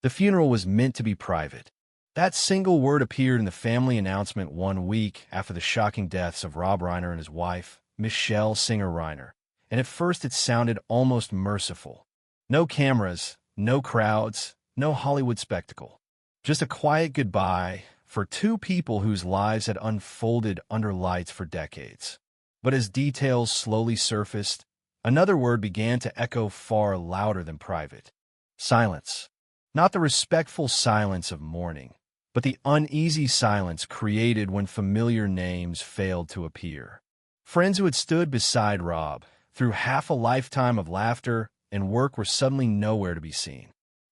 The funeral was meant to be private. That single word appeared in the family announcement 1 week after the shocking deaths of Rob Reiner and his wife, Michelle Singer Reiner, and at first it sounded almost merciful. No cameras, no crowds, no Hollywood spectacle. Just a quiet goodbye for two people whose lives had unfolded under lights for decades. But as details slowly surfaced, another word began to echo far louder than private. Silence. Not the respectful silence of mourning, but the uneasy silence created when familiar names failed to appear. Friends who had stood beside Rob through half a lifetime of laughter and work were suddenly nowhere to be seen.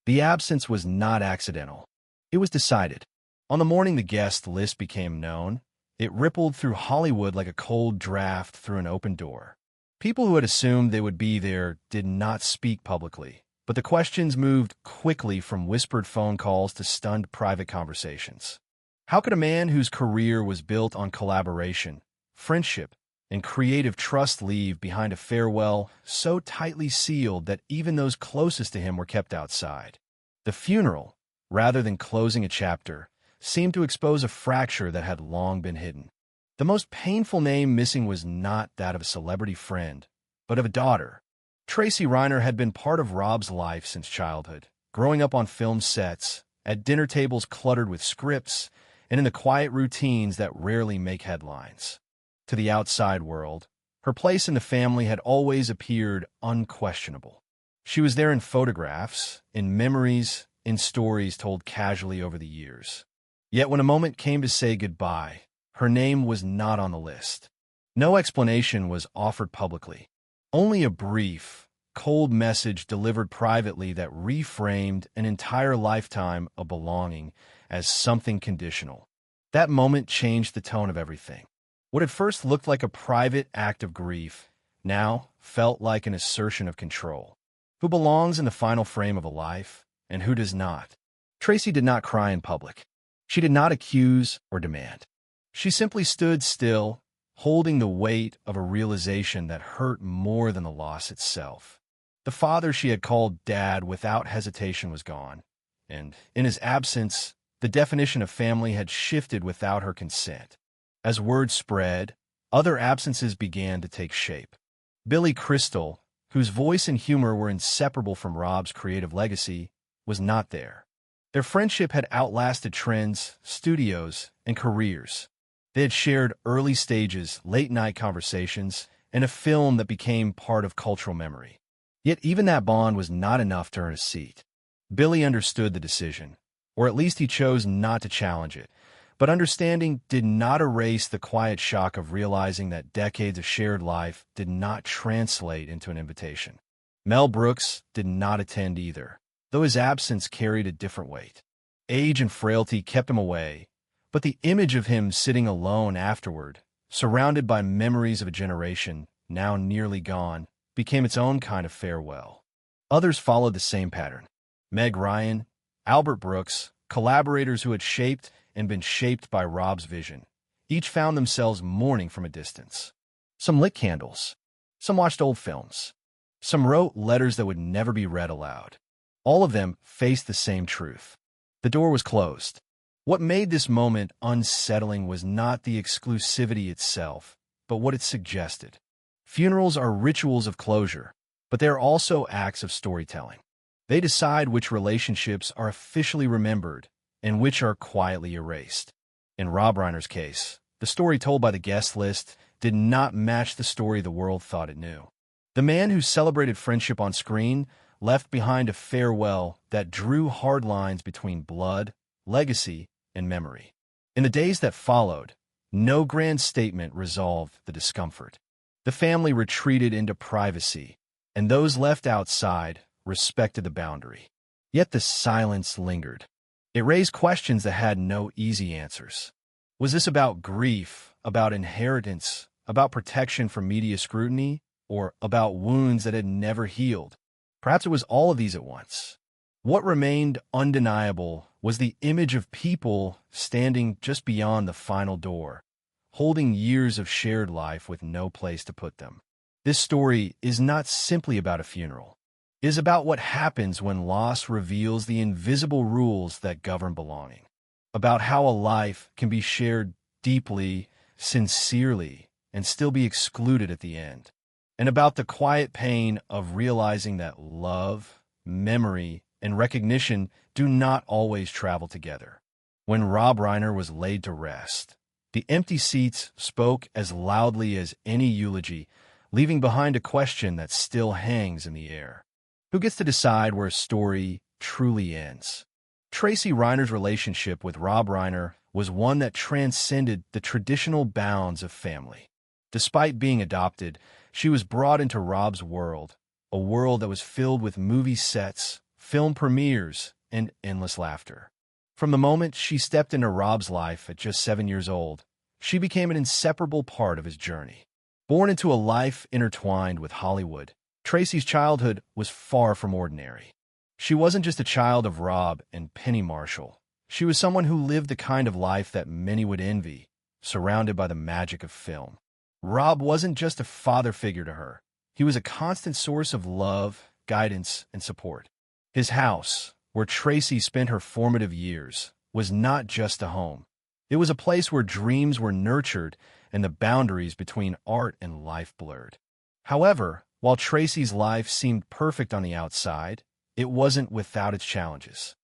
The absence was not accidental. It was decided. On the morning the guest list became known, it rippled through Hollywood like a cold draft through an open door. People who had assumed they would be there did not speak publicly, but the questions moved quickly from whispered phone calls to stunned private conversations. How could a man whose career was built on collaboration, friendship, and creative trust leave behind a farewell so tightly sealed that even those closest to him were kept outside? The funeral, rather than closing a chapter, seemed to expose a fracture that had long been hidden. The most painful name missing was not that of a celebrity friend, but of a daughter. Tracy Reiner had been part of Rob's life since childhood, growing up on film sets, at dinner tables cluttered with scripts, and in the quiet routines that rarely make headlines. To the outside world, her place in the family had always appeared unquestionable. She was there in photographs, in memories, in stories told casually over the years. Yet when a moment came to say goodbye, her name was not on the list. No explanation was offered publicly. Only a brief, cold message delivered privately that reframed an entire lifetime of belonging as something conditional. That moment changed the tone of everything. What at first looked like a private act of grief now felt like an assertion of control. Who belongs in the final frame of a life, and who does not? Tracy did not cry in public. She did not accuse or demand. She simply stood still, holding the weight of a realization that hurt more than the loss itself. The father she had called Dad without hesitation was gone, and in his absence, the definition of family had shifted without her consent. As word spread, other absences began to take shape. Billy Crystal, whose voice and humor were inseparable from Rob's creative legacy, was not there. Their friendship had outlasted trends, studios, and careers. They had shared early stages, late-night conversations, and a film that became part of cultural memory. Yet even that bond was not enough to earn a seat. Billy understood the decision, or at least he chose not to challenge it. But understanding did not erase the quiet shock of realizing that decades of shared life did not translate into an invitation. Mel Brooks did not attend either, though his absence carried a different weight. Age and frailty kept him away, but the image of him sitting alone afterward, surrounded by memories of a generation now nearly gone, became its own kind of farewell. Others followed the same pattern. Meg Ryan, Albert Brooks, collaborators who had shaped and been shaped by Rob's vision, each found themselves mourning from a distance. Some lit candles. Some watched old films. Some wrote letters that would never be read aloud. All of them faced the same truth. The door was closed. What made this moment unsettling was not the exclusivity itself, but what it suggested. Funerals are rituals of closure, but they are also acts of storytelling. They decide which relationships are officially remembered and which are quietly erased. In Rob Reiner's case, the story told by the guest list did not match the story the world thought it knew. The man who celebrated friendship on screen left behind a farewell that drew hard lines between blood, legacy, and memory. In the days that followed, no grand statement resolved the discomfort. The family retreated into privacy, and those left outside respected the boundary. Yet the silence lingered. It raised questions that had no easy answers. Was this about grief, about inheritance, about protection from media scrutiny, or about wounds that had never healed? Perhaps it was all of these at once. What remained undeniable was the image of people standing just beyond the final door, holding years of shared life with no place to put them. This story is not simply about a funeral. is about what happens when loss reveals the invisible rules that govern belonging, about how a life can be shared deeply, sincerely, and still be excluded at the end, and about the quiet pain of realizing that love, memory, and recognition do not always travel together. When Rob Reiner was laid to rest, the empty seats spoke as loudly as any eulogy, leaving behind a question that still hangs in the air. Who gets to decide where a story truly ends? Tracy Reiner's relationship with Rob Reiner was one that transcended the traditional bounds of family. Despite being adopted, she was brought into Rob's world, a world that was filled with movie sets, film premieres, and endless laughter. From the moment she stepped into Rob's life at just 7 years old, she became an inseparable part of his journey. Born into a life intertwined with Hollywood, Tracy's childhood was far from ordinary. She wasn't just a child of Rob and Penny Marshall. She was someone who lived the kind of life that many would envy, surrounded by the magic of film. Rob wasn't just a father figure to her. He was a constant source of love, guidance, and support. His house, where Tracy spent her formative years, was not just a home. It was a place where dreams were nurtured and the boundaries between art and life blurred. However, while Tracy's life seemed perfect on the outside, it wasn't without its challenges.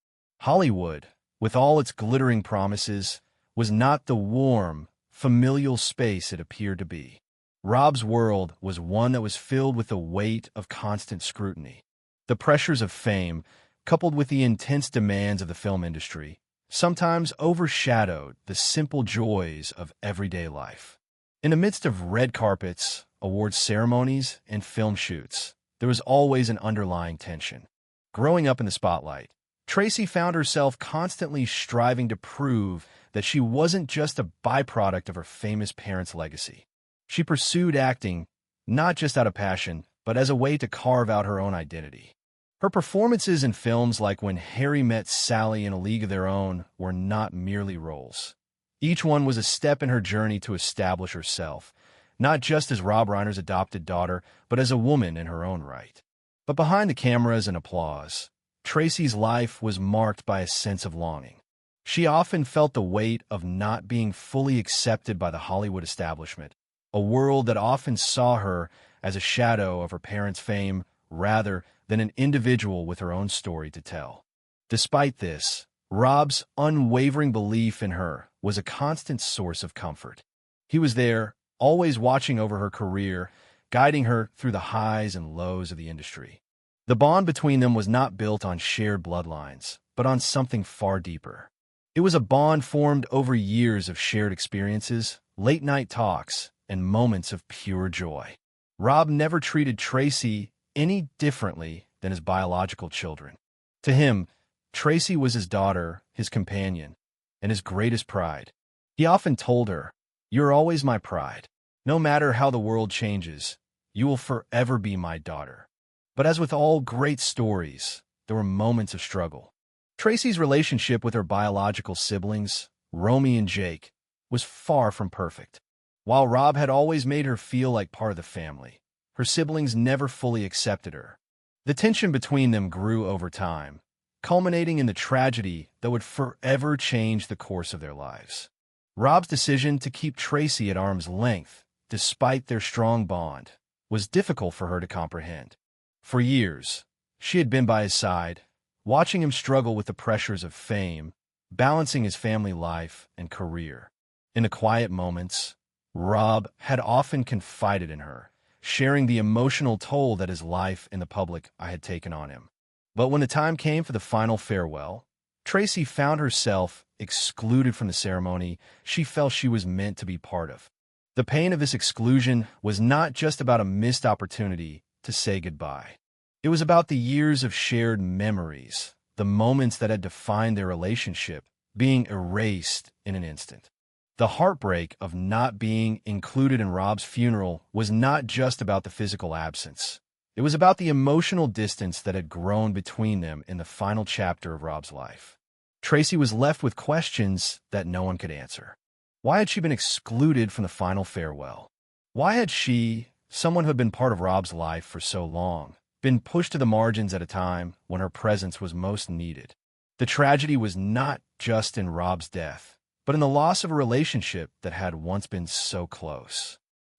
Hollywood, with all its glittering promises, was not the warm, familial space it appeared to be. Rob's world was one that was filled with the weight of constant scrutiny. The pressures of fame, coupled with the intense demands of the film industry, sometimes overshadowed the simple joys of everyday life. In the midst of red carpets, awards ceremonies, and film shoots, there was always an underlying tension. Growing up in the spotlight, Tracy found herself constantly striving to prove that she wasn't just a byproduct of her famous parents' legacy. She pursued acting, not just out of passion, but as a way to carve out her own identity. Her performances in films like When Harry Met Sally in A League of Their Own were not merely roles. Each one was a step in her journey to establish herself, not just as Rob Reiner's adopted daughter, but as a woman in her own right. But behind the cameras and applause, Tracy's life was marked by a sense of longing. She often felt the weight of not being fully accepted by the Hollywood establishment, a world that often saw her as a shadow of her parents' fame rather than an individual with her own story to tell. Despite this, Rob's unwavering belief in her was a constant source of comfort. He was there, always watching over her career, guiding her through the highs and lows of the industry. The bond between them was not built on shared bloodlines, but on something far deeper. It was a bond formed over years of shared experiences, late-night talks, and moments of pure joy. Rob never treated Tracy any differently than his biological children. To him, Tracy was his daughter, his companion, and his greatest pride. He often told her, "You're always my pride. No matter how the world changes, you will forever be my daughter." But as with all great stories, there were moments of struggle. Tracy's relationship with her biological siblings, Romy and Jake, was far from perfect. While Rob had always made her feel like part of the family, her siblings never fully accepted her. The tension between them grew over time, culminating in the tragedy that would forever change the course of their lives. Rob's decision to keep Tracy at arm's length, despite their strong bond, was difficult for her to comprehend. For years, she had been by his side, watching him struggle with the pressures of fame, balancing his family life and career. In the quiet moments, Rob had often confided in her, sharing the emotional toll that his life in the public eye had taken on him. But when the time came for the final farewell, Tracy found herself excluded from the ceremony she felt she was meant to be part of. The pain of this exclusion was not just about a missed opportunity to say goodbye. It was about the years of shared memories, the moments that had defined their relationship, being erased in an instant. The heartbreak of not being included in Rob's funeral was not just about the physical absence. It was about the emotional distance that had grown between them in the final chapter of Rob's life. Tracy was left with questions that no one could answer. Why had she been excluded from the final farewell? Why had she, someone who had been part of Rob's life for so long, been pushed to the margins at a time when her presence was most needed. The tragedy was not just in Rob's death, but in the loss of a relationship that had once been so close.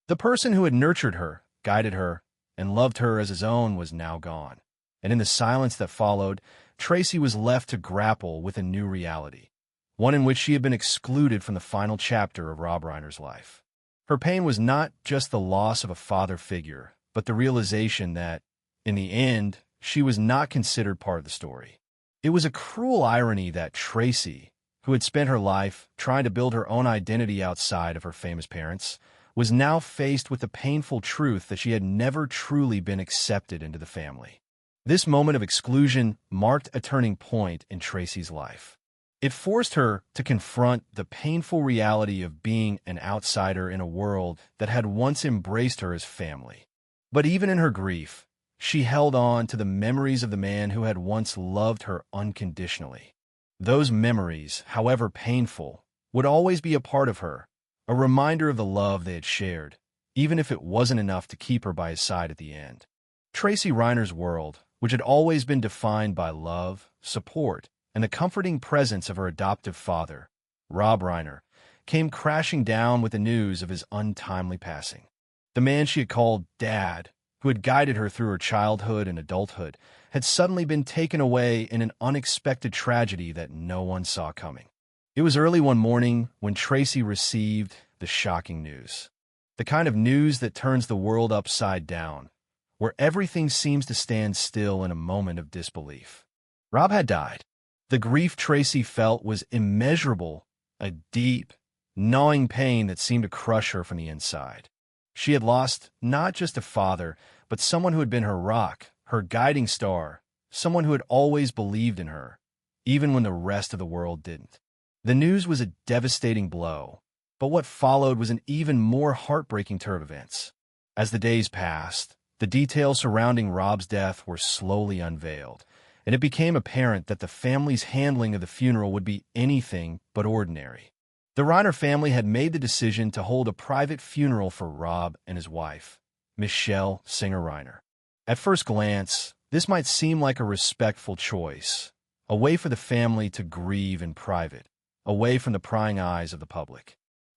The person who had nurtured her, guided her, and loved her as his own was now gone. And in the silence that followed, Tracy was left to grapple with a new reality, one in which she had been excluded from the final chapter of Rob Reiner's life. Her pain was not just the loss of a father figure, but the realization that, in the end, she was not considered part of the story. It was a cruel irony that Tracy, who had spent her life trying to build her own identity outside of her famous parents, was now faced with the painful truth that she had never truly been accepted into the family. This moment of exclusion marked a turning point in Tracy's life. It forced her to confront the painful reality of being an outsider in a world that had once embraced her as family. But even in her grief, she held on to the memories of the man who had once loved her unconditionally. Those memories, however painful, would always be a part of her, a reminder of the love they had shared, even if it wasn't enough to keep her by his side at the end. Tracy Reiner's world, which had always been defined by love, support, and the comforting presence of her adoptive father, Rob Reiner, came crashing down with the news of his untimely passing. The man she had called Dad, who had guided her through her childhood and adulthood, had suddenly been taken away in an unexpected tragedy that no one saw coming. It was early one morning when Tracy received the shocking news. The kind of news that turns the world upside down, where everything seems to stand still in a moment of disbelief. Rob had died. The grief Tracy felt was immeasurable, a deep, gnawing pain that seemed to crush her from the inside. She had lost not just a father, but someone who had been her rock, her guiding star, someone who had always believed in her, even when the rest of the world didn't. The news was a devastating blow, but what followed was an even more heartbreaking turn of events. As the days passed, the details surrounding Rob's death were slowly unveiled, and it became apparent that the family's handling of the funeral would be anything but ordinary. The Reiner family had made the decision to hold a private funeral for Rob and his wife, Michelle Singer Reiner. At first glance, this might seem like a respectful choice, a way for the family to grieve in private, away from the prying eyes of the public.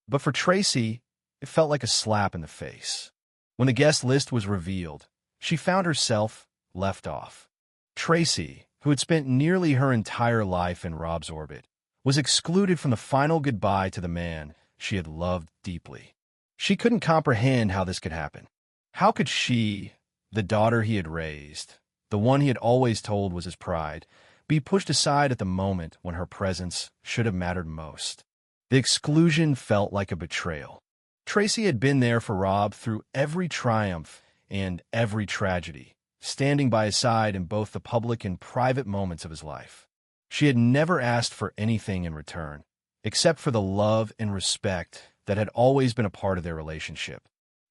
But for Tracy, it felt like a slap in the face. When the guest list was revealed, she found herself left off. Tracy, who had spent nearly her entire life in Rob's orbit, was excluded from the final goodbye to the man she had loved deeply. She couldn't comprehend how this could happen. How could she, the daughter he had raised, the one he had always told was his pride, be pushed aside at the moment when her presence should have mattered most? The exclusion felt like a betrayal. Tracy had been there for Rob through every triumph and every tragedy, standing by his side in both the public and private moments of his life. She had never asked for anything in return, except for the love and respect that had always been a part of their relationship.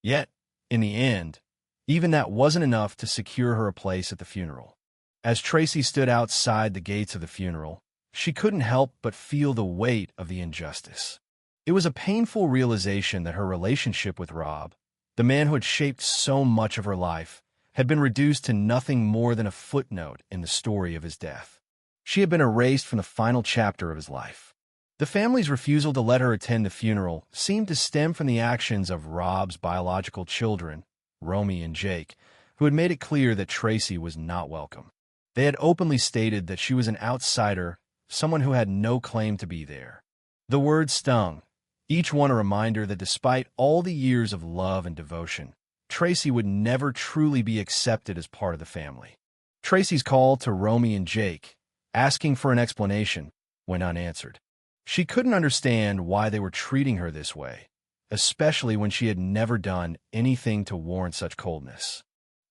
Yet, in the end, even that wasn't enough to secure her a place at the funeral. As Tracy stood outside the gates of the funeral, she couldn't help but feel the weight of the injustice. It was a painful realization that her relationship with Rob, the man who had shaped so much of her life, had been reduced to nothing more than a footnote in the story of his death. She had been erased from the final chapter of his life. The family's refusal to let her attend the funeral seemed to stem from the actions of Rob's biological children, Romy and Jake, who had made it clear that Tracy was not welcome. They had openly stated that she was an outsider, someone who had no claim to be there. The words stung, each one a reminder that despite all the years of love and devotion, Tracy would never truly be accepted as part of the family. Tracy's call to Romy and Jake, asking for an explanation, went unanswered. She couldn't understand why they were treating her this way, especially when she had never done anything to warrant such coldness.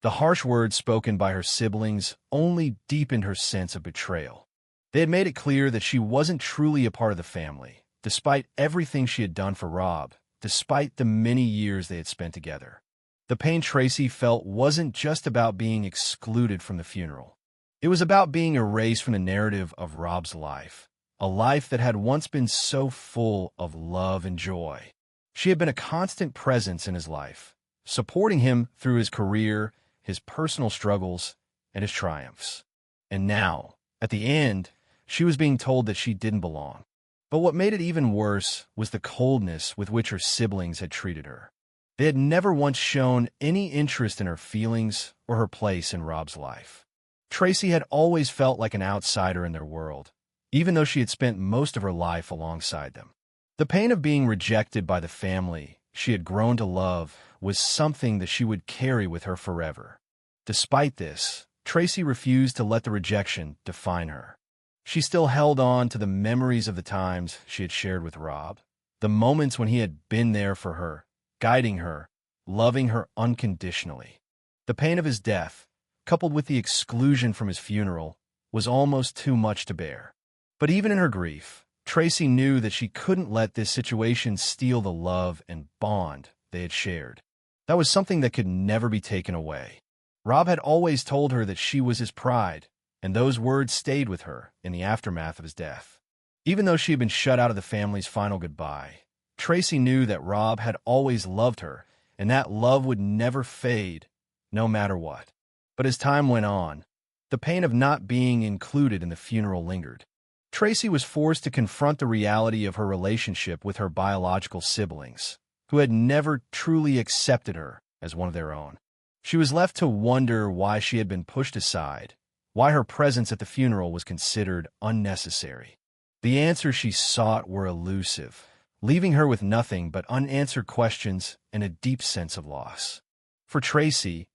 The harsh words spoken by her siblings only deepened her sense of betrayal. They had made it clear that she wasn't truly a part of the family, despite everything she had done for Rob, despite the many years they had spent together. The pain Tracy felt wasn't just about being excluded from the funeral. It was about being erased from the narrative of Rob's life, a life that had once been so full of love and joy. She had been a constant presence in his life, supporting him through his career, his personal struggles, and his triumphs. And now, at the end, she was being told that she didn't belong. But what made it even worse was the coldness with which her siblings had treated her. They had never once shown any interest in her feelings or her place in Rob's life. Tracy had always felt like an outsider in their world, even though she had spent most of her life alongside them. The pain of being rejected by the family she had grown to love was something that she would carry with her forever. Despite this, Tracy refused to let the rejection define her. She still held on to the memories of the times she had shared with Rob, the moments when he had been there for her, guiding her, loving her unconditionally. The pain of his death, coupled with the exclusion from his funeral, was almost too much to bear. But even in her grief, Tracy knew that she couldn't let this situation steal the love and bond they had shared. That was something that could never be taken away. Rob had always told her that she was his pride, and those words stayed with her in the aftermath of his death. Even though she had been shut out of the family's final goodbye, Tracy knew that Rob had always loved her, and that love would never fade, no matter what. But as time went on, the pain of not being included in the funeral lingered. Tracy was forced to confront the reality of her relationship with her biological siblings, who had never truly accepted her as one of their own. She was left to wonder why she had been pushed aside, why her presence at the funeral was considered unnecessary. The answers she sought were elusive, leaving her with nothing but unanswered questions and a deep sense of loss. For Tracy,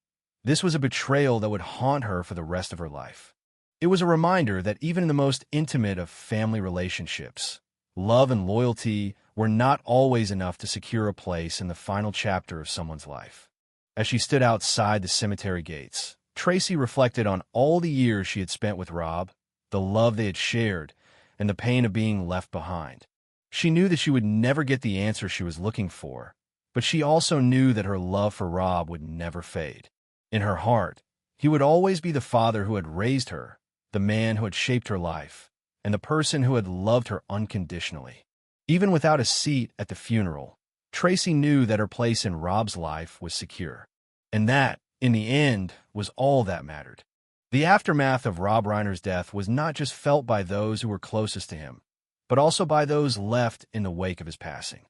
this was a betrayal that would haunt her for the rest of her life. It was a reminder that even in the most intimate of family relationships, love and loyalty were not always enough to secure a place in the final chapter of someone's life. As she stood outside the cemetery gates, Tracy reflected on all the years she had spent with Rob, the love they had shared, and the pain of being left behind. She knew that she would never get the answer she was looking for, but she also knew that her love for Rob would never fade. In her heart, he would always be the father who had raised her, the man who had shaped her life, and the person who had loved her unconditionally. Even without a seat at the funeral, Tracy knew that her place in Rob's life was secure. And that, in the end, was all that mattered. The aftermath of Rob Reiner's death was not just felt by those who were closest to him, but also by those left in the wake of his passing.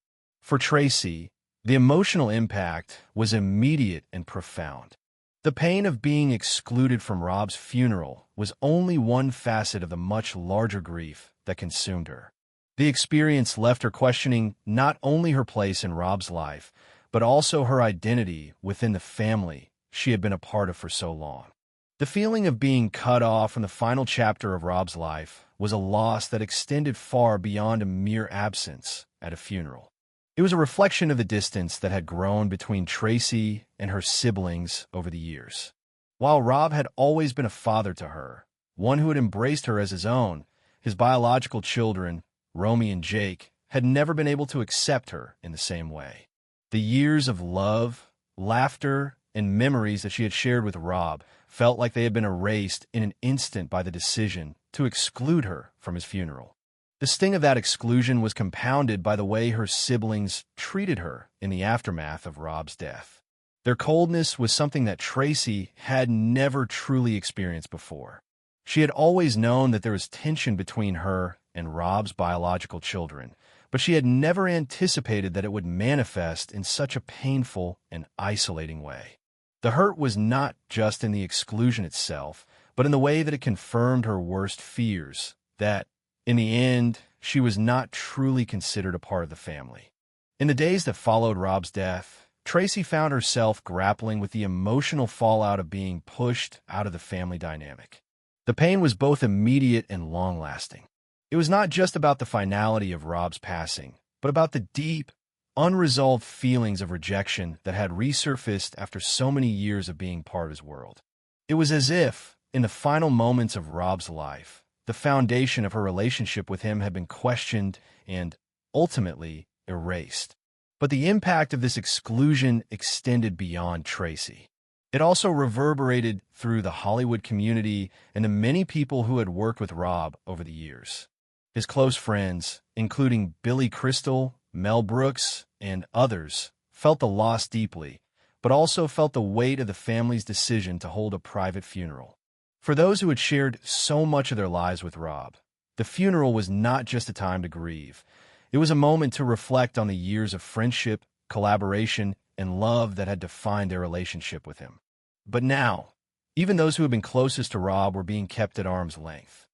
For Tracy, the emotional impact was immediate and profound. The pain of being excluded from Rob's funeral was only one facet of the much larger grief that consumed her. The experience left her questioning not only her place in Rob's life, but also her identity within the family she had been a part of for so long. The feeling of being cut off from the final chapter of Rob's life was a loss that extended far beyond a mere absence at a funeral. It was a reflection of the distance that had grown between Tracy and her siblings over the years. While Rob had always been a father to her, one who had embraced her as his own, his biological children, Romy and Jake, had never been able to accept her in the same way. The years of love, laughter, and memories that she had shared with Rob felt like they had been erased in an instant by the decision to exclude her from his funeral. The sting of that exclusion was compounded by the way her siblings treated her in the aftermath of Rob's death. Their coldness was something that Tracy had never truly experienced before. She had always known that there was tension between her and Rob's biological children, but she had never anticipated that it would manifest in such a painful and isolating way. The hurt was not just in the exclusion itself, but in the way that it confirmed her worst fears, that, in the end, she was not truly considered a part of the family. In the days that followed Rob's death, Tracy found herself grappling with the emotional fallout of being pushed out of the family dynamic. The pain was both immediate and long-lasting. It was not just about the finality of Rob's passing, but about the deep, unresolved feelings of rejection that had resurfaced after so many years of being part of his world. It was as if, in the final moments of Rob's life, the foundation of her relationship with him had been questioned and, ultimately, erased. But the impact of this exclusion extended beyond Tracy. It also reverberated through the Hollywood community and the many people who had worked with Rob over the years. His close friends, including Billy Crystal, Mel Brooks, and others, felt the loss deeply, but also felt the weight of the family's decision to hold a private funeral. For those who had shared so much of their lives with Rob, the funeral was not just a time to grieve. It was a moment to reflect on the years of friendship, collaboration, and love that had defined their relationship with him. But now, even those who had been closest to Rob were being kept at arm's length.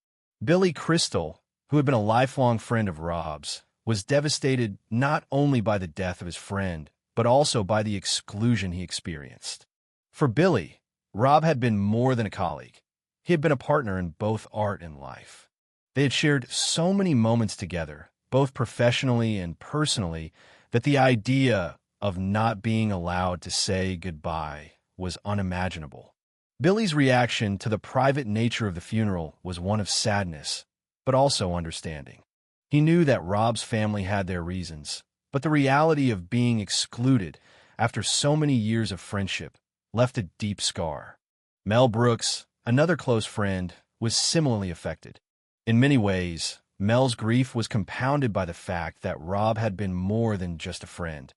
Billy Crystal, who had been a lifelong friend of Rob's, was devastated not only by the death of his friend, but also by the exclusion he experienced. For Billy, Rob had been more than a colleague. He had been a partner in both art and life. They had shared so many moments together, both professionally and personally, that the idea of not being allowed to say goodbye was unimaginable. Billy's reaction to the private nature of the funeral was one of sadness, but also understanding. He knew that Rob's family had their reasons, but the reality of being excluded after so many years of friendship left a deep scar. Mel Brooks, another close friend, was similarly affected. In many ways, Mel's grief was compounded by the fact that Rob had been more than just a friend.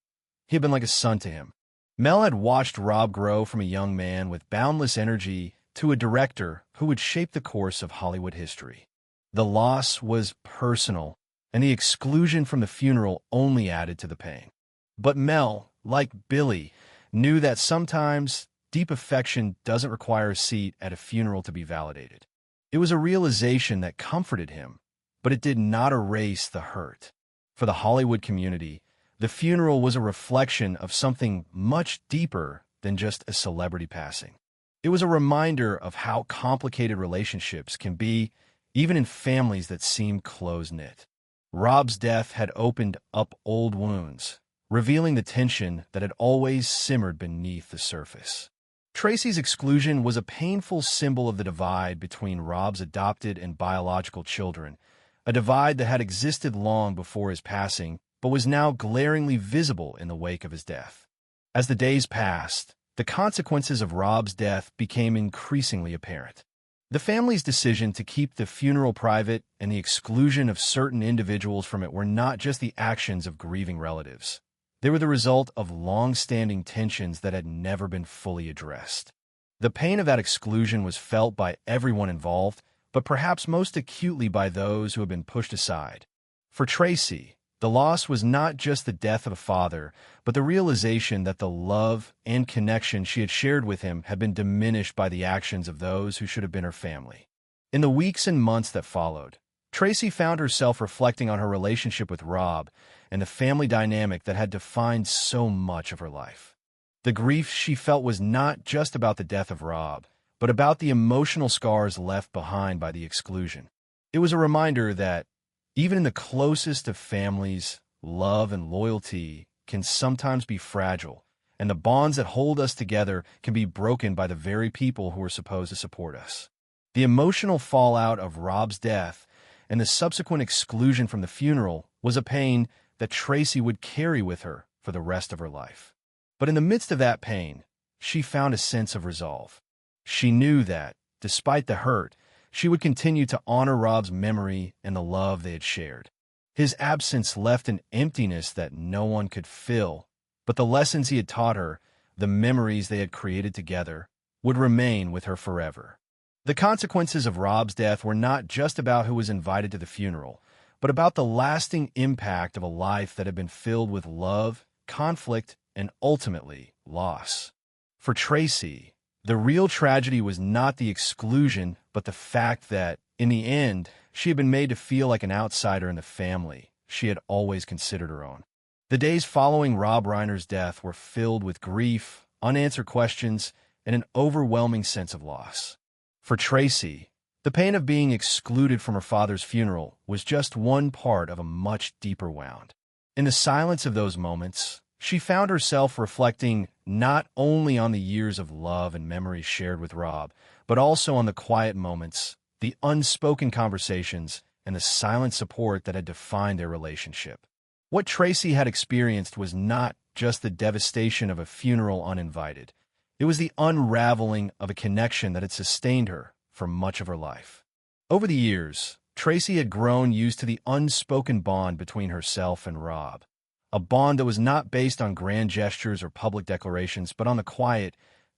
He had been like a son to him. Mel had watched Rob grow from a young man with boundless energy to a director who would shape the course of Hollywood history. The loss was personal, and the exclusion from the funeral only added to the pain. But Mel, like Billy, knew that sometimes deep affection doesn't require a seat at a funeral to be validated. It was a realization that comforted him, but it did not erase the hurt. For the Hollywood community, the funeral was a reflection of something much deeper than just a celebrity passing. It was a reminder of how complicated relationships can be, even in families that seem close-knit. Rob's death had opened up old wounds, revealing the tension that had always simmered beneath the surface. Tracy's exclusion was a painful symbol of the divide between Rob's adopted and biological children, a divide that had existed long before his passing, but was now glaringly visible in the wake of his death. As the days passed, the consequences of Rob's death became increasingly apparent. The family's decision to keep the funeral private and the exclusion of certain individuals from it were not just the actions of grieving relatives. They were the result of long-standing tensions that had never been fully addressed. The pain of that exclusion was felt by everyone involved, but perhaps most acutely by those who had been pushed aside. For Tracy, the loss was not just the death of a father, but the realization that the love and connection she had shared with him had been diminished by the actions of those who should have been her family. In the weeks and months that followed, Tracy found herself reflecting on her relationship with Rob and the family dynamic that had defined so much of her life. The grief she felt was not just about the death of Rob, but about the emotional scars left behind by the exclusion. It was a reminder that, even in the closest of families, love and loyalty can sometimes be fragile, and the bonds that hold us together can be broken by the very people who are supposed to support us. The emotional fallout of Rob's death and the subsequent exclusion from the funeral was a pain that Tracy would carry with her for the rest of her life. But in the midst of that pain, she found a sense of resolve. She knew that, despite the hurt, she would continue to honor Rob's memory and the love they had shared. His absence left an emptiness that no one could fill, but the lessons he had taught her, the memories they had created together, would remain with her forever. The consequences of Rob's death were not just about who was invited to the funeral, but about the lasting impact of a life that had been filled with love, conflict, and ultimately, loss. For Tracy, the real tragedy was not the exclusion, but the fact that, in the end, she had been made to feel like an outsider in the family she had always considered her own. The days following Rob Reiner's death were filled with grief, unanswered questions, and an overwhelming sense of loss. For Tracy, the pain of being excluded from her father's funeral was just one part of a much deeper wound. In the silence of those moments, she found herself reflecting not only on the years of love and memories shared with Rob, but also on the quiet moments, the unspoken conversations, and the silent support that had defined their relationship. What Tracy had experienced was not just the devastation of a funeral uninvited. It was the unraveling of a connection that had sustained her for much of her life. Over the years, Tracy had grown used to the unspoken bond between herself and Rob, a bond that was not based on grand gestures or public declarations, but on the quiet,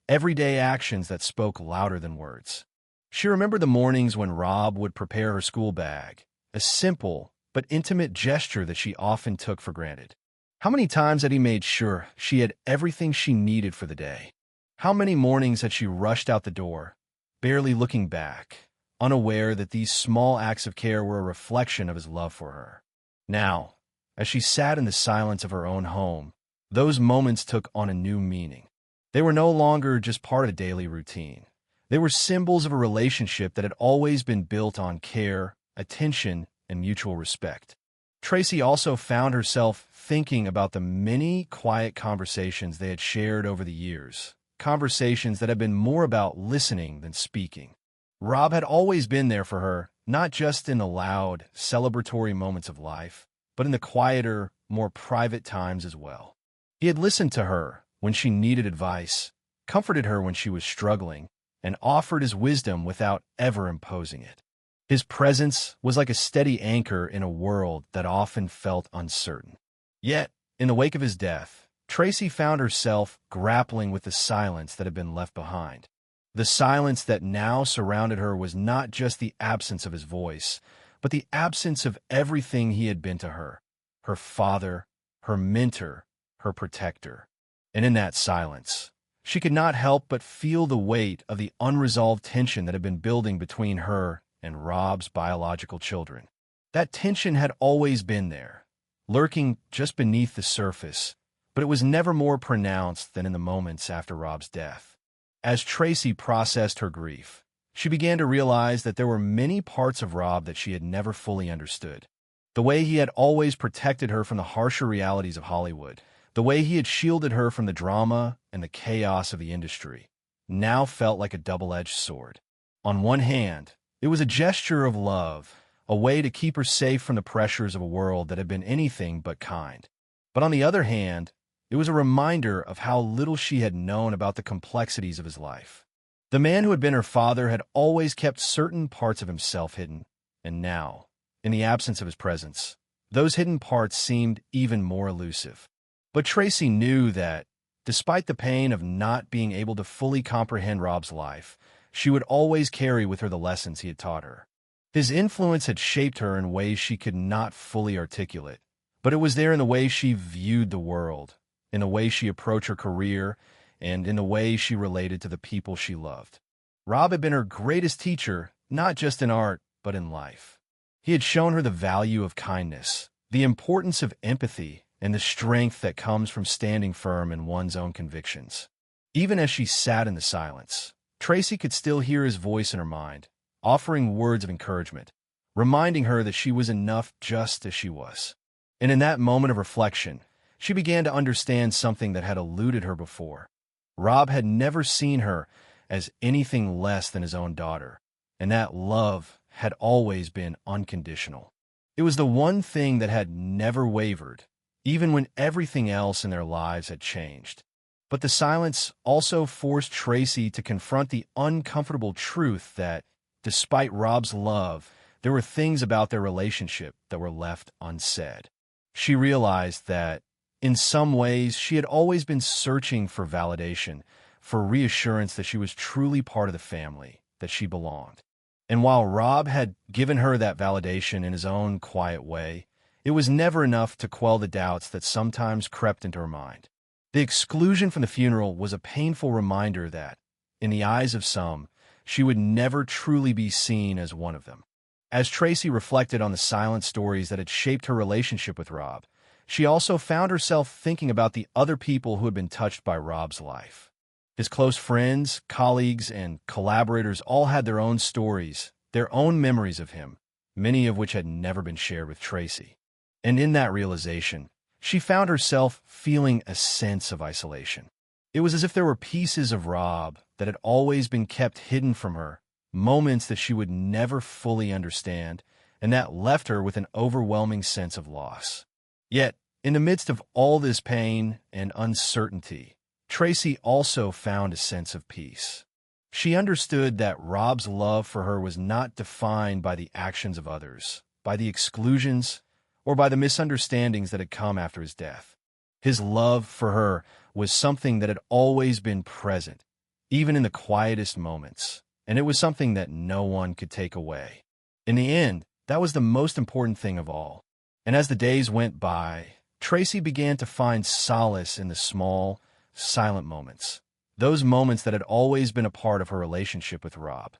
everyday actions that spoke louder than words. She remembered the mornings when Rob would prepare her school bag, a simple but intimate gesture that she often took for granted. How many times had he made sure she had everything she needed for the day? How many mornings had she rushed out the door, barely looking back, unaware that these small acts of care were a reflection of his love for her? Now, as she sat in the silence of her own home, those moments took on a new meaning. They were no longer just part of daily routine. They were symbols of a relationship that had always been built on care, attention, and mutual respect. Tracy also found herself thinking about the many quiet conversations they had shared over the years, conversations that had been more about listening than speaking. Rob had always been there for her, not just in the loud, celebratory moments of life, but in the quieter, more private times as well. He had listened to her when she needed advice, comforted her when she was struggling, and offered his wisdom without ever imposing it. His presence was like a steady anchor in a world that often felt uncertain. Yet, in the wake of his death, Tracy found herself grappling with the silence that had been left behind. The silence that now surrounded her was not just the absence of his voice, but the absence of everything he had been to her: her father, her mentor, her protector. And in that silence, she could not help but feel the weight of the unresolved tension that had been building between her and Rob's biological children. That tension had always been there, lurking just beneath the surface, but it was never more pronounced than in the moments after Rob's death. As Tracy processed her grief, she began to realize that there were many parts of Rob that she had never fully understood. The way he had always protected her from the harsher realities of Hollywood, the way he had shielded her from the drama and the chaos of the industry, now felt like a double-edged sword. On one hand, it was a gesture of love, a way to keep her safe from the pressures of a world that had been anything but kind. But on the other hand, it was a reminder of how little she had known about the complexities of his life. The man who had been her father had always kept certain parts of himself hidden, and now, in the absence of his presence, those hidden parts seemed even more elusive. But Tracy knew that, despite the pain of not being able to fully comprehend Rob's life, she would always carry with her the lessons he had taught her. His influence had shaped her in ways she could not fully articulate, but it was there in the way she viewed the world, in the way she approached her career, and in the way she related to the people she loved. Rob had been her greatest teacher, not just in art, but in life. He had shown her the value of kindness, the importance of empathy, and the strength that comes from standing firm in one's own convictions. Even as she sat in the silence, Tracy could still hear his voice in her mind, offering words of encouragement, reminding her that she was enough just as she was. And in that moment of reflection, she began to understand something that had eluded her before. Rob had never seen her as anything less than his own daughter, and that love had always been unconditional. It was the one thing that had never wavered, even when everything else in their lives had changed. But the silence also forced Tracy to confront the uncomfortable truth that, despite Rob's love, there were things about their relationship that were left unsaid. She realized that, in some ways, she had always been searching for validation, for reassurance that she was truly part of the family, that she belonged. And while Rob had given her that validation in his own quiet way, it was never enough to quell the doubts that sometimes crept into her mind. The exclusion from the funeral was a painful reminder that, in the eyes of some, she would never truly be seen as one of them. As Tracy reflected on the silent stories that had shaped her relationship with Rob, she also found herself thinking about the other people who had been touched by Rob's life. His close friends, colleagues, and collaborators all had their own stories, their own memories of him, many of which had never been shared with Tracy. And in that realization, she found herself feeling a sense of isolation. It was as if there were pieces of Rob that had always been kept hidden from her, moments that she would never fully understand, and that left her with an overwhelming sense of loss. Yet, in the midst of all this pain and uncertainty, Tracy also found a sense of peace. She understood that Rob's love for her was not defined by the actions of others, by the exclusions, or by the misunderstandings that had come after his death. His love for her was something that had always been present, even in the quietest moments, and it was something that no one could take away. In the end, that was the most important thing of all. And as the days went by, Tracy began to find solace in the small, silent moments, those moments that had always been a part of her relationship with Rob.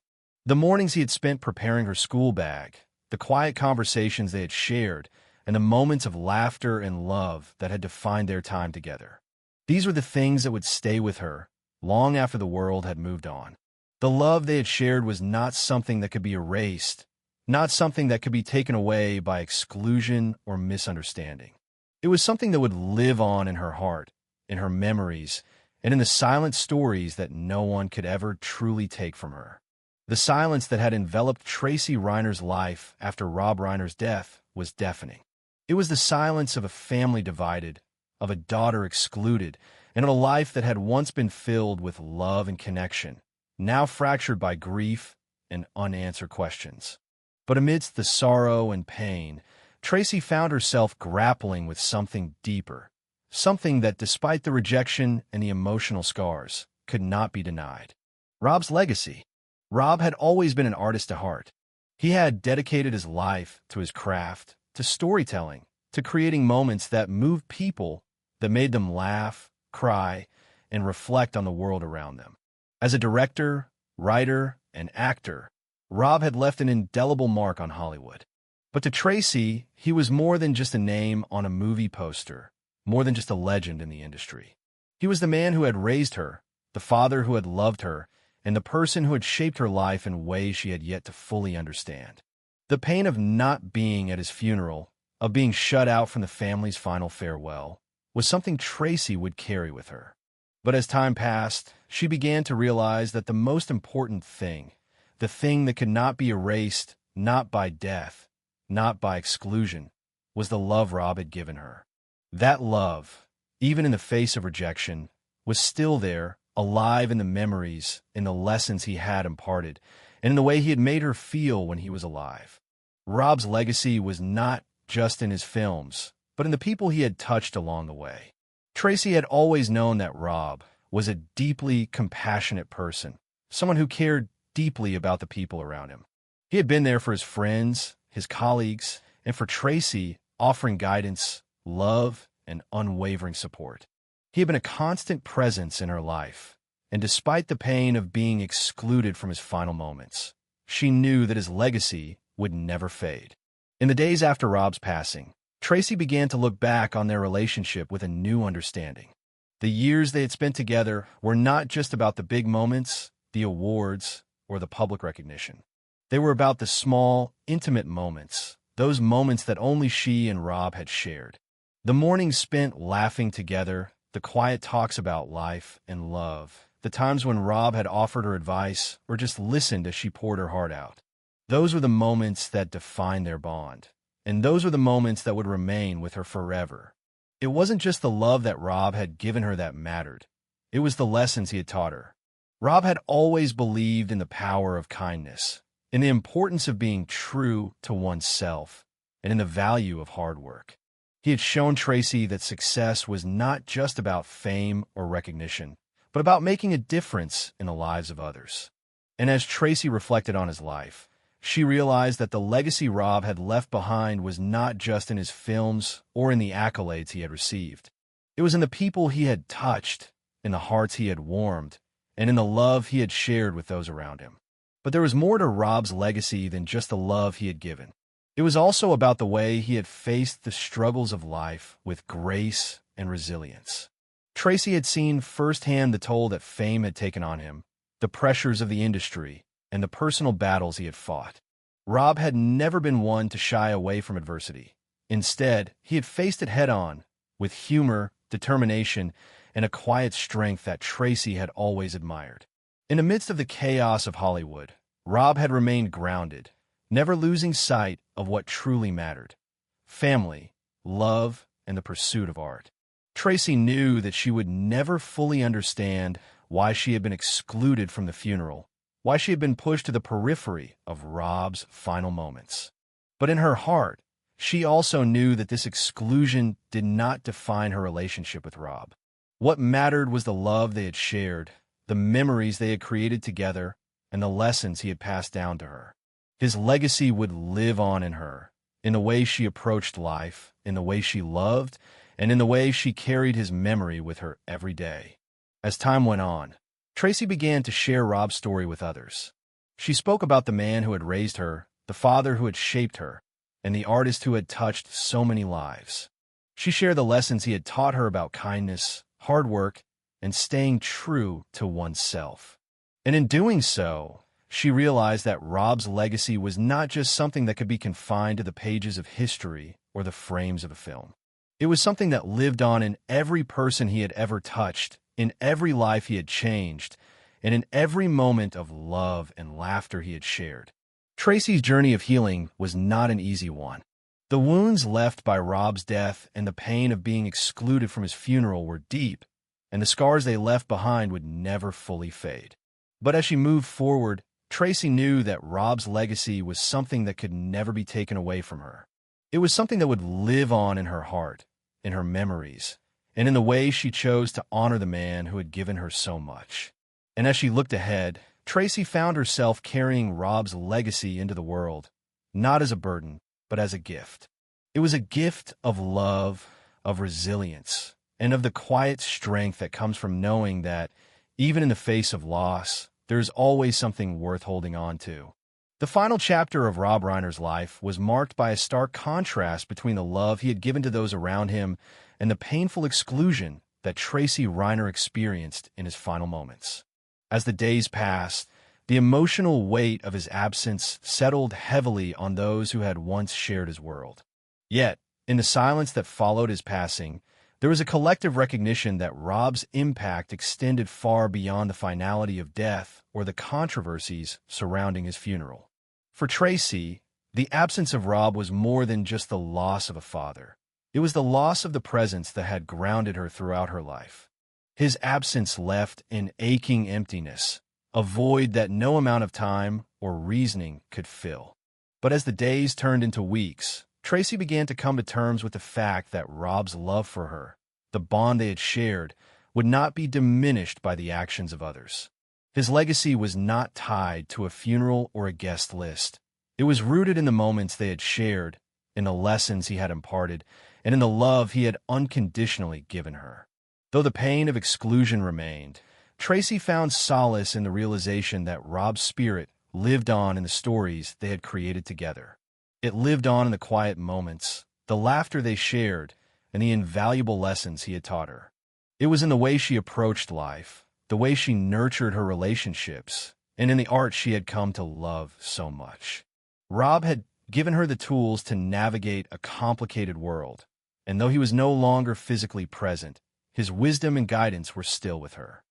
The mornings he had spent preparing her school bag, the quiet conversations they had shared, and the moments of laughter and love that had defined their time together. These were the things that would stay with her long after the world had moved on. The love they had shared was not something that could be erased, not something that could be taken away by exclusion or misunderstanding. It was something that would live on in her heart, in her memories, and in the silent stories that no one could ever truly take from her. The silence that had enveloped Tracy Reiner's life after Rob Reiner's death was deafening. It was the silence of a family divided, of a daughter excluded, and of a life that had once been filled with love and connection, now fractured by grief and unanswered questions. But amidst the sorrow and pain, Tracy found herself grappling with something deeper, something that, despite the rejection and the emotional scars, could not be denied. Rob's legacy. Rob had always been an artist at heart. He had dedicated his life to his craft, to storytelling, to creating moments that moved people, that made them laugh, cry, and reflect on the world around them. As a director, writer, and actor, Rob had left an indelible mark on Hollywood. But to Tracy, he was more than just a name on a movie poster, more than just a legend in the industry. He was the man who had raised her, the father who had loved her, and the person who had shaped her life in ways she had yet to fully understand. The pain of not being at his funeral, of being shut out from the family's final farewell, was something Tracy would carry with her. But as time passed, she began to realize that the most important thing, the thing that could not be erased, not by death, not by exclusion, was the love Rob had given her. That love, even in the face of rejection, was still there, alive in the memories, in the lessons he had imparted, and in the way he had made her feel when he was alive. Rob's legacy was not just in his films, but in the people he had touched along the way. Tracy had always known that Rob was a deeply compassionate person, someone who cared deeply about the people around him. He had been there for his friends, his colleagues, and for Tracy, offering guidance, love, and unwavering support. He had been a constant presence in her life, and despite the pain of being excluded from his final moments, she knew that his legacy would never fade. In the days after Rob's passing, Tracy began to look back on their relationship with a new understanding. The years they had spent together were not just about the big moments, the awards, or the public recognition. They were about the small, intimate moments, those moments that only she and Rob had shared. The mornings spent laughing together, the quiet talks about life and love, the times when Rob had offered her advice or just listened as she poured her heart out. Those were the moments that defined their bond, and those were the moments that would remain with her forever. It wasn't just the love that Rob had given her that mattered. It was the lessons he had taught her. Rob had always believed in the power of kindness, in the importance of being true to oneself, and in the value of hard work. He had shown Tracy that success was not just about fame or recognition, but about making a difference in the lives of others. And as Tracy reflected on his life, she realized that the legacy Rob had left behind was not just in his films or in the accolades he had received. It was in the people he had touched, in the hearts he had warmed, and in the love he had shared with those around him. But there was more to Rob's legacy than just the love he had given. It was also about the way he had faced the struggles of life with grace and resilience. Tracy had seen firsthand the toll that fame had taken on him, the pressures of the industry, and the personal battles he had fought. Rob had never been one to shy away from adversity. Instead, he had faced it head-on, with humor, determination, and a quiet strength that Tracy had always admired. In the midst of the chaos of Hollywood, Rob had remained grounded, never losing sight of what truly mattered: family, love, and the pursuit of art. Tracy knew that she would never fully understand why she had been excluded from the funeral, why she had been pushed to the periphery of Rob's final moments. But in her heart, she also knew that this exclusion did not define her relationship with Rob. What mattered was the love they had shared, the memories they had created together, and the lessons he had passed down to her. His legacy would live on in her, in the way she approached life, in the way she loved, and in the way she carried his memory with her every day. As time went on, Tracy began to share Rob's story with others. She spoke about the man who had raised her, the father who had shaped her, and the artist who had touched so many lives. She shared the lessons he had taught her about kindness, hard work, and staying true to oneself. And in doing so, she realized that Rob's legacy was not just something that could be confined to the pages of history or the frames of a film. It was something that lived on in every person he had ever touched, in every life he had changed, and in every moment of love and laughter he had shared. Tracy's journey of healing was not an easy one. The wounds left by Rob's death and the pain of being excluded from his funeral were deep, and the scars they left behind would never fully fade. But as she moved forward, Tracy knew that Rob's legacy was something that could never be taken away from her. It was something that would live on in her heart, in her memories, and in the way she chose to honor the man who had given her so much. And as she looked ahead, Tracy found herself carrying Rob's legacy into the world, not as a burden, but as a gift. It was a gift of love, of resilience, and of the quiet strength that comes from knowing that, even in the face of loss, there's always something worth holding on to. The final chapter of Rob Reiner's life was marked by a stark contrast between the love he had given to those around him and the painful exclusion that Tracy Reiner experienced in his final moments. As the days passed, the emotional weight of his absence settled heavily on those who had once shared his world. Yet, in the silence that followed his passing, there was a collective recognition that Rob's impact extended far beyond the finality of death or the controversies surrounding his funeral. For Tracy, the absence of Rob was more than just the loss of a father. It was the loss of the presence that had grounded her throughout her life. His absence left an aching emptiness, a void that no amount of time or reasoning could fill. But as the days turned into weeks, Tracy began to come to terms with the fact that Rob's love for her, the bond they had shared, would not be diminished by the actions of others. His legacy was not tied to a funeral or a guest list. It was rooted in the moments they had shared, in the lessons he had imparted, and in the love he had unconditionally given her. Though the pain of exclusion remained, Tracy found solace in the realization that Rob's spirit lived on in the stories they had created together. It lived on in the quiet moments, the laughter they shared, and the invaluable lessons he had taught her. It was in the way she approached life, the way she nurtured her relationships, and in the art she had come to love so much. Rob had given her the tools to navigate a complicated world, and though he was no longer physically present, his wisdom and guidance were still with her.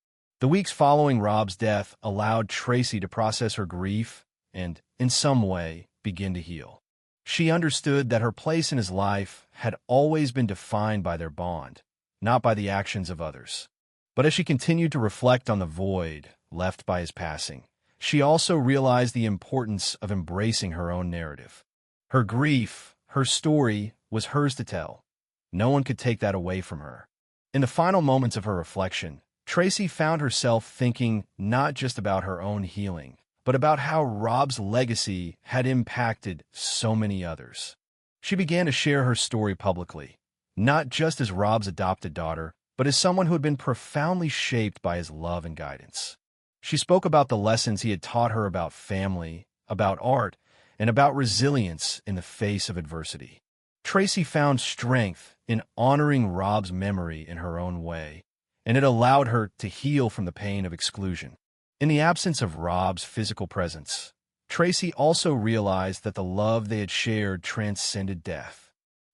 The weeks following Rob's death allowed Tracy to process her grief and, in some way, begin to heal. She understood that her place in his life had always been defined by their bond, not by the actions of others. But as she continued to reflect on the void left by his passing, she also realized the importance of embracing her own narrative. Her grief, her story, was hers to tell. No one could take that away from her. In the final moments of her reflection, Tracy found herself thinking not just about her own healing, but about how Rob's legacy had impacted so many others. She began to share her story publicly, not just as Rob's adopted daughter, but as someone who had been profoundly shaped by his love and guidance. She spoke about the lessons he had taught her about family, about art, and about resilience in the face of adversity. Tracy found strength in honoring Rob's memory in her own way, and it allowed her to heal from the pain of exclusion. In the absence of Rob's physical presence, Tracy also realized that the love they had shared transcended death.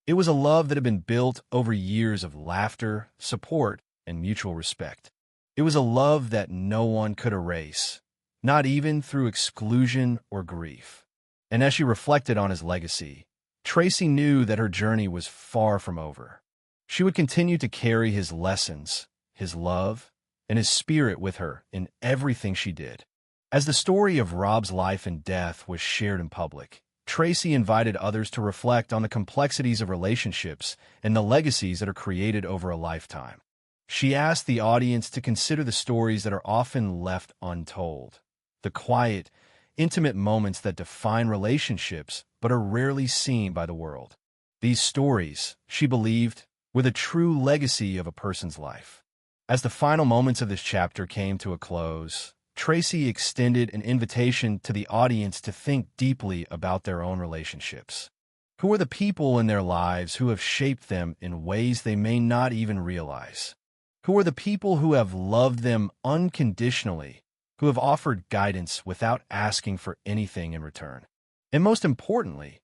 It was a love that had been built over years of laughter, support, and mutual respect. It was a love that no one could erase, not even through exclusion or grief. And as she reflected on his legacy, Tracy knew that her journey was far from over. She would continue to carry his lessons, his love, and his spirit with her in everything she did. As the story of Rob's life and death was shared in public, Tracy invited others to reflect on the complexities of relationships and the legacies that are created over a lifetime. She asked the audience to consider the stories that are often left untold, the quiet, intimate moments that define relationships but are rarely seen by the world. These stories, she believed, were the true legacy of a person's life. As the final moments of this chapter came to a close, Tracy extended an invitation to the audience to think deeply about their own relationships. Who are the people in their lives who have shaped them in ways they may not even realize? Who are the people who have loved them unconditionally, who have offered guidance without asking for anything in return? And most importantly,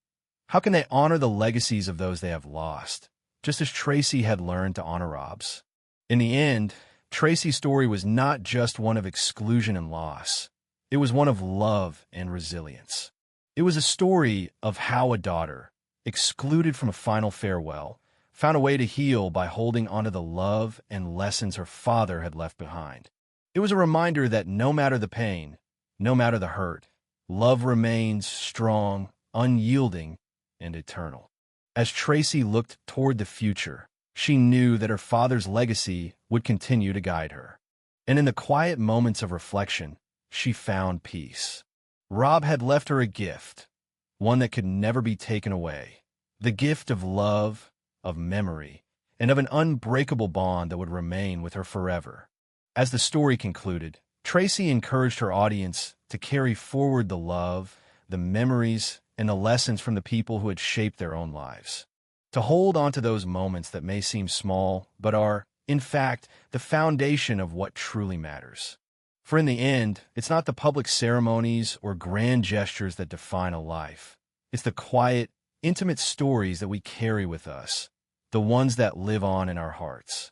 how can they honor the legacies of those they have lost, just as Tracy had learned to honor Rob's? In the end, Tracy's story was not just one of exclusion and loss. It was one of love and resilience. It was a story of how a daughter, excluded from a final farewell, found a way to heal by holding onto the love and lessons her father had left behind. It was a reminder that no matter the pain, no matter the hurt, love remains strong, unyielding, and eternal. As Tracy looked toward the future, she knew that her father's legacy would continue to guide her. And in the quiet moments of reflection, she found peace. Rob had left her a gift, one that could never be taken away, the gift of love, of memory, and of an unbreakable bond that would remain with her forever. As the story concluded, Tracy encouraged her audience to carry forward the love, the memories, and the lessons from the people who had shaped their own lives. To hold on to those moments that may seem small, but are, in fact, the foundation of what truly matters. For in the end, it's not the public ceremonies or grand gestures that define a life. It's the quiet, intimate stories that we carry with us, the ones that live on in our hearts.